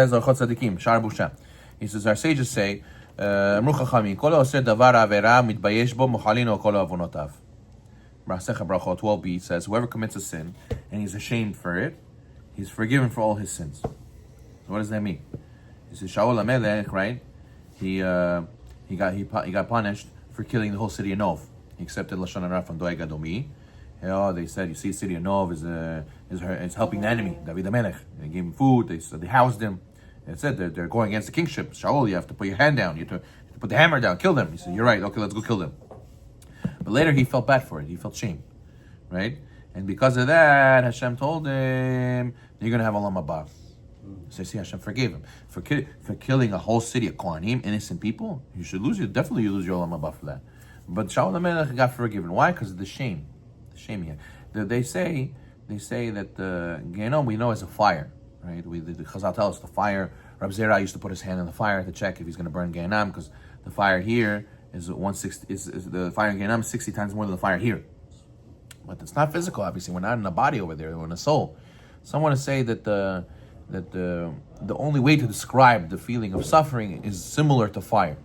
Orchot Tzadikim, Shar Busha. He says, our sages say, Amru Chachamim, Kol ha'oseh davar avera mitbayesh bo mochalino kol ha'avonotav. Brachot 12b says, whoever commits a sin and he's ashamed for it, he's forgiven for all his sins. So what does that mean? He says, Shaul HaMelech, right? He got punished for killing the whole city of Nov. He accepted Lashon Hara from Doeg Adomi. They said, you see, city of Nov is helping the enemy, David HaMelech. They gave him food. They housed him. It said they're going against the kingship. Shaul, you have to put your hand down. You have to put the hammer down. Kill them. He said, you're right. Okay, let's go kill them. But later he felt bad for it. He felt shame, right? And because of that, Hashem told him, you're going to have Olam Haba. So see, Hashem forgave him. For killing a whole city of Kohanim, innocent people, you definitely lose your Olam Haba for that. But Shaul HaMelech got forgiven. Why? Because of the shame. The shame here. They say that the Gehenom we know is a fire, right? The Chazal tell us the fire. Rab Zera used to put his hand in the fire to check if he's going to burn Gehenom, because the fire here is 160. Is the fire in Gehenom is 60 times more than the fire here. But it's not physical. Obviously, we're not in a body over there. We're in a soul. Some want to say that the only way to describe the feeling of suffering is similar to fire.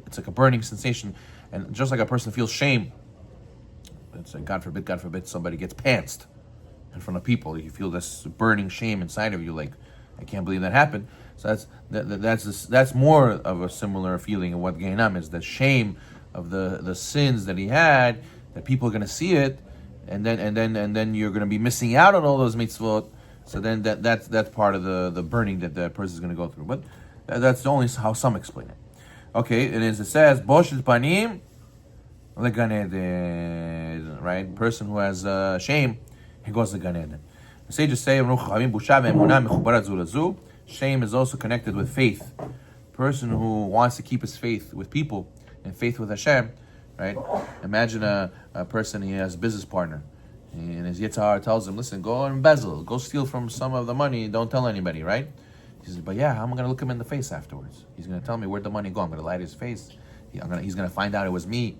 It's like a burning sensation, and just like a person feels shame. It's like God forbid, somebody gets pantsed in front of people. You feel this burning shame inside of you, like I can't believe that happened. So that's more of a similar feeling of what Gehinnom is. The shame of the sins that he had, that people are going to see it, and then you're going to be missing out on all those mitzvot. So then that's part of the burning that the person is going to go through. But that's only how some explain it. Okay, and as it says, Boshel Panim leGan Eden, right? Person who has shame, he goes to Gan Eden. The sages say, shame is also connected with faith. Person who wants to keep his faith with people and faith with Hashem, right? Imagine a person, he has a business partner, and his Yitzhar tells him, listen, go embezzle, go steal from some of the money, don't tell anybody, right? He says, but yeah, how am I going to look him in the face afterwards? He's going to tell me where'd the money go. I'm going to lie to his face. He's going to find out it was me.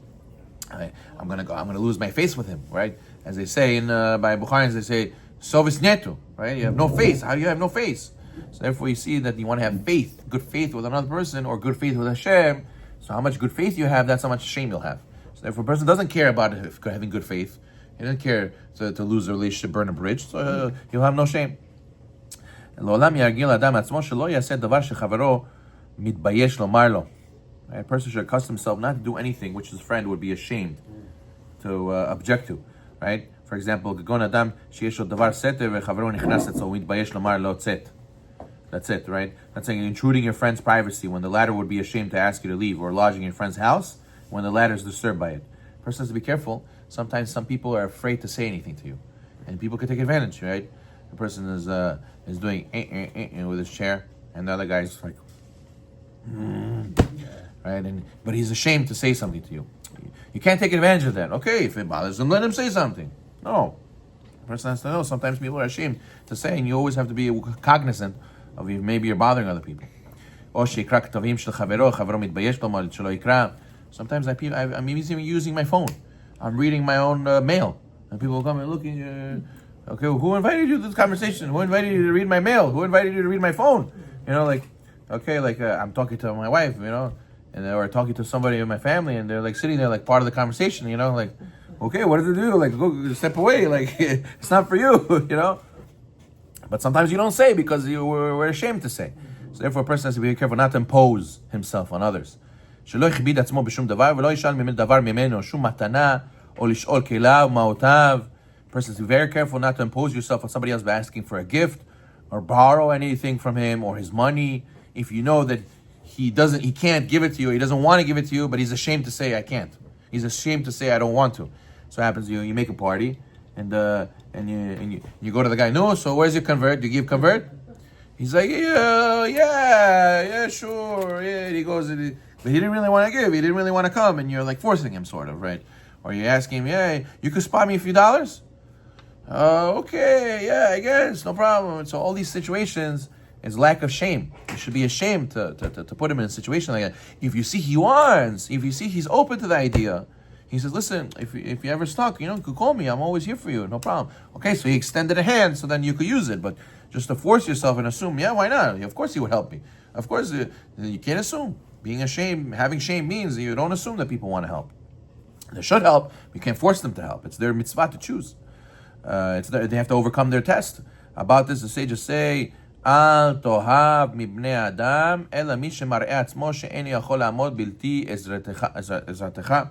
I'm going to lose my face with him, right? As they say by Bukharians, they say, Sovis netu, right? You have no face. How do you have no face? So therefore you see that you want to have faith, good faith with another person, or good faith with Hashem. So how much good faith you have, that's how much shame you'll have. So therefore a person doesn't care about having good faith. He doesn't care to lose a relationship, burn a bridge, so he'll have no shame. A person should accustom himself not to do anything which his friend would be ashamed to object to, right? For example, that's it, right? That's saying intruding your friend's privacy when the latter would be ashamed to ask you to leave, or lodging in your friend's house when the latter is disturbed by it. The person has to be careful. Sometimes some people are afraid to say anything to you, and people can take advantage, right? The person is doing with his chair, and the other guy's like, right? But he's ashamed to say something to you. You can't take advantage of that. Okay, if it bothers him, let him say something. No. The person has to know. Sometimes people are ashamed to say, and you always have to be cognizant of if maybe you're bothering other people. Sometimes I'm even using my phone. I'm reading my own mail, and people will come and looking. Okay, who invited you to this conversation? Who invited you to read my mail? Who invited you to read my phone? I'm talking to my wife, or talking to somebody in my family, and they're like sitting there like part of the conversation, okay, what did it do? Like, go step away, like it's not for you, But sometimes you don't say because we're ashamed to say. So therefore a person has to be careful not to impose himself on others. Person has to be very careful not to impose yourself on somebody else by asking for a gift or borrow anything from him or his money. If you know that he can't give it to you, he doesn't want to give it to you, but he's ashamed to say I can't. He's ashamed to say I don't want to. So it happens you make a party and you go to the guy, no, so where's your convert? Do you give convert? He's like, yeah, sure, yeah. He goes, but he didn't really want to give. He didn't really want to come, and you're like forcing him, sort of, right? Or you ask him, yeah, you could spot me a few dollars? Okay, yeah, I guess, no problem. And so all these situations is lack of shame. You should be ashamed to put him in a situation like that. If you see he wants, if you see he's open to the idea, he says, listen, if you ever stuck, you could call me. I'm always here for you. No problem. Okay, so he extended a hand, so then you could use it. But just to force yourself and assume, yeah, why not? Of course he would help me. Of course, you can't assume. Being ashamed, having shame means you don't assume that people want to help. They should help. You can't force them to help. It's their mitzvah to choose. They have to overcome their test. About this, the sages say, Al tohav mibnei adam, ela mi shemar'e atzmo she'en yachol la'amod bilti ezratecha.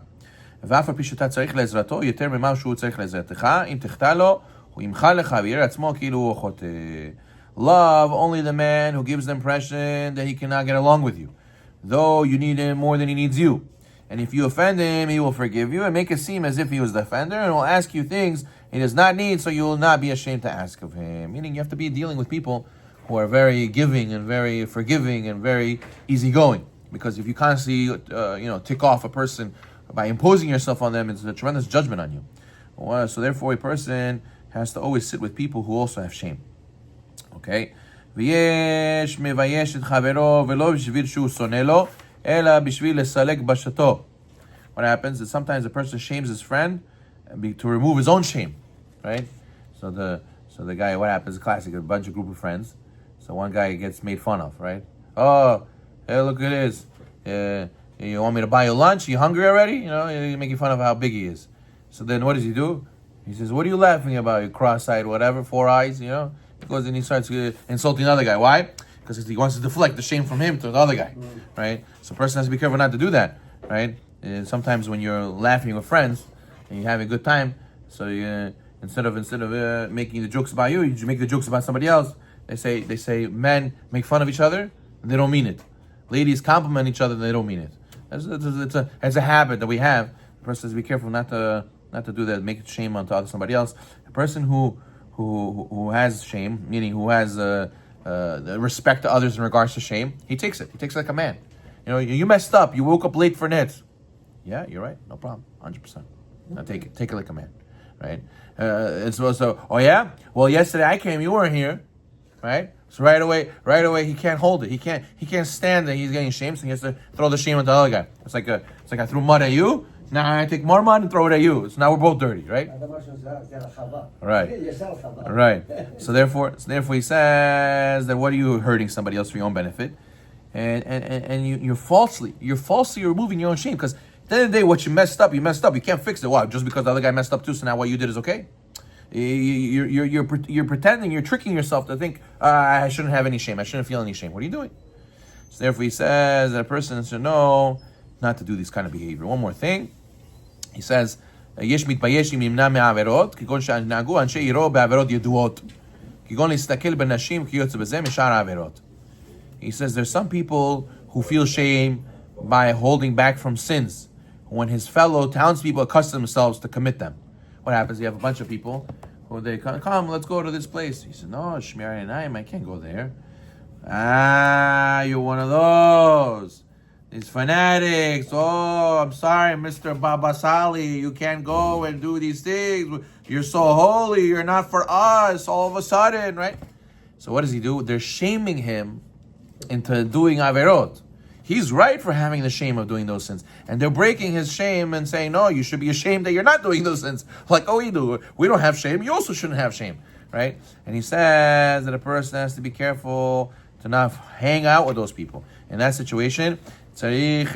ואף על פי שאתה צריך לעזרתו, יותר ממה שהוא צריך לעזרתך, אם תחטא לו, הוא ימחל לך ויראה עצמו כאילו הוא חוטא. Love only the man who gives the impression that he cannot get along with you, though you need him more than he needs you. And if you offend him, he will forgive you and make it seem as if he was the offender, and will ask you things he does not need, so you will not be ashamed to ask of him. Meaning you have to be dealing with people who are very giving and very forgiving and very easygoing. Because if you constantly, tick off a person by imposing yourself on them, it's a tremendous judgment on you. So therefore, a person has to always sit with people who also have shame. Okay? ויש מבייש את חברו ולא בשביל שהוא שונא לו, אלא בשביל לסלק בשתו. What happens is sometimes a person shames his friend to remove his own shame, right? So the guy, what happens? Classic, a bunch of group of friends. So one guy gets made fun of, right? Oh, hey, look at this. You want me to buy you lunch? You hungry already? You're making fun of how big he is. So then what does he do? He says, what are you laughing about? You cross-eyed, whatever, 4 eyes, He goes and he starts insulting the other guy. Why? Because he wants to deflect the shame from him to the other guy, right? So a person has to be careful not to do that, right? And sometimes when you're laughing with friends and you're having a good time, so you instead of making the jokes about you, you make the jokes about somebody else. They say men make fun of each other and they don't mean it. Ladies compliment each other and they don't mean it. It's a habit that we have. The person has to be careful not to do that, make shame onto somebody else. A person who has shame, meaning who has the respect to others in regards to shame, he takes it. He takes it like a man. You messed up. You woke up late for nets. Yeah, you're right. No problem. 100%. Now take it. Take it like a man, right? And so, oh yeah? Well, yesterday I came. You weren't here, right? So right away, he can't hold it. He can't stand that he's getting shamed, so he has to throw the shame on the other guy. It's like I threw mud at you. Now I take more mud and throw it at you. So now we're both dirty, right? Right. So therefore he says that what are you hurting somebody else for your own benefit, and you're falsely removing your own shame, because at the end of the day, what you messed up. You can't fix it. Why? Just because the other guy messed up too, so now what you did is okay? You're pretending, you're tricking yourself to think, I shouldn't have any shame, I shouldn't feel any shame. What are you doing? So therefore he says that a person should know not to do this kind of behavior. One more thing. He says, יש מתבייש אם נמנע מעבירות, כגון שנהגו אנשי עירו בעבירות ידועות. כגון להסתכל בנשים כיוצא בזה משאר העבירות. He says there's some people who feel shame by holding back from sins when his fellow townspeople accustom themselves to commit them. What happens? You have a bunch of people who they come, let's go to this place. He said, no, Shmir Einayim, I can't go there. You're one of those. These fanatics. Oh, I'm sorry, Mr. Babasali, you can't go and do these things. You're so holy, you're not for us, all of a sudden, right? So what does he do? They're shaming him into doing averot. He's right for having the shame of doing those sins. And they're breaking his shame and saying, no, you should be ashamed that you're not doing those sins. Like, oh, we don't have shame. You also shouldn't have shame, right? And he says that a person has to be careful to not hang out with those people. In that situation, tzarich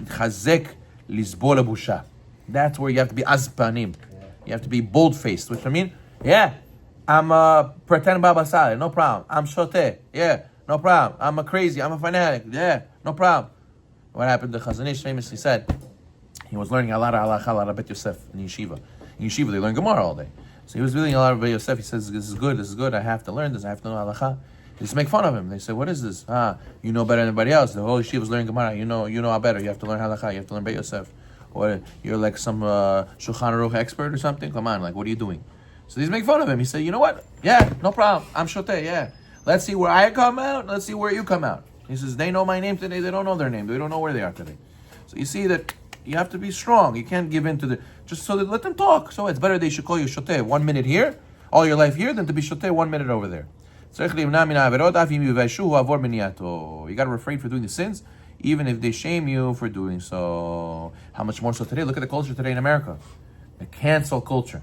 chazek lizbol abusha. That's where you have to be azpanim. You have to be bold-faced, which I mean, yeah, I'm a pretend Baba Saleh, no problem. I'm shoteh, yeah, no problem. I'm a crazy, I'm a fanatic, yeah, no problem. What happened? The Chazon Ish famously said he was learning a lot of halacha, a lot of Bet Yosef in yeshiva. In yeshiva, they learn Gemara all day. So he was reading a lot of Bet Yosef. He says, this is good, I have to learn this, I have to know halacha. They just make fun of him. They say, what is this? You know better than anybody else. The whole yeshiva was learning Gemara. You know how better. You have to learn halacha, you have to learn Bet Yosef. Or you're like some Shulchan Aruch expert or something? Come on, like, what are you doing? So these make fun of him. He said, you know what? Yeah, no problem. I'm shoteh, yeah. Let's see where I come out. Let's see where you come out. He says, they know my name today. They don't know their name. They don't know where they are today. So you see that you have to be strong. You can't give in to just so that let them talk. So it's better they should call you shoteh 1 minute here, all your life here, than to be shoteh 1 minute over there. You got to refrain from doing the sins, even if they shame you for doing so. How much more so today? Look at the culture today in America. The cancel culture.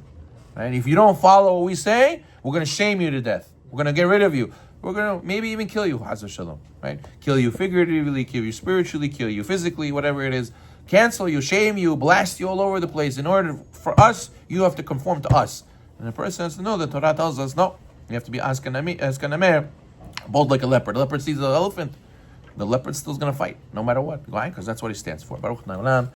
Right? If you don't follow what we say, we're going to shame you to death. We're going to get rid of you. We're going to maybe even kill you, Hazar Shalom, right? Kill you figuratively, kill you spiritually, kill you physically, whatever it is. Cancel you, shame you, blast you all over the place. In order for us, you have to conform to us. And the person has to know that Torah tells us, no, you have to be Askanamer, bold like a leopard. The leopard sees an elephant. The leopard still is going to fight, no matter what. Why? Because that's what he stands for. Baruch Na'olam.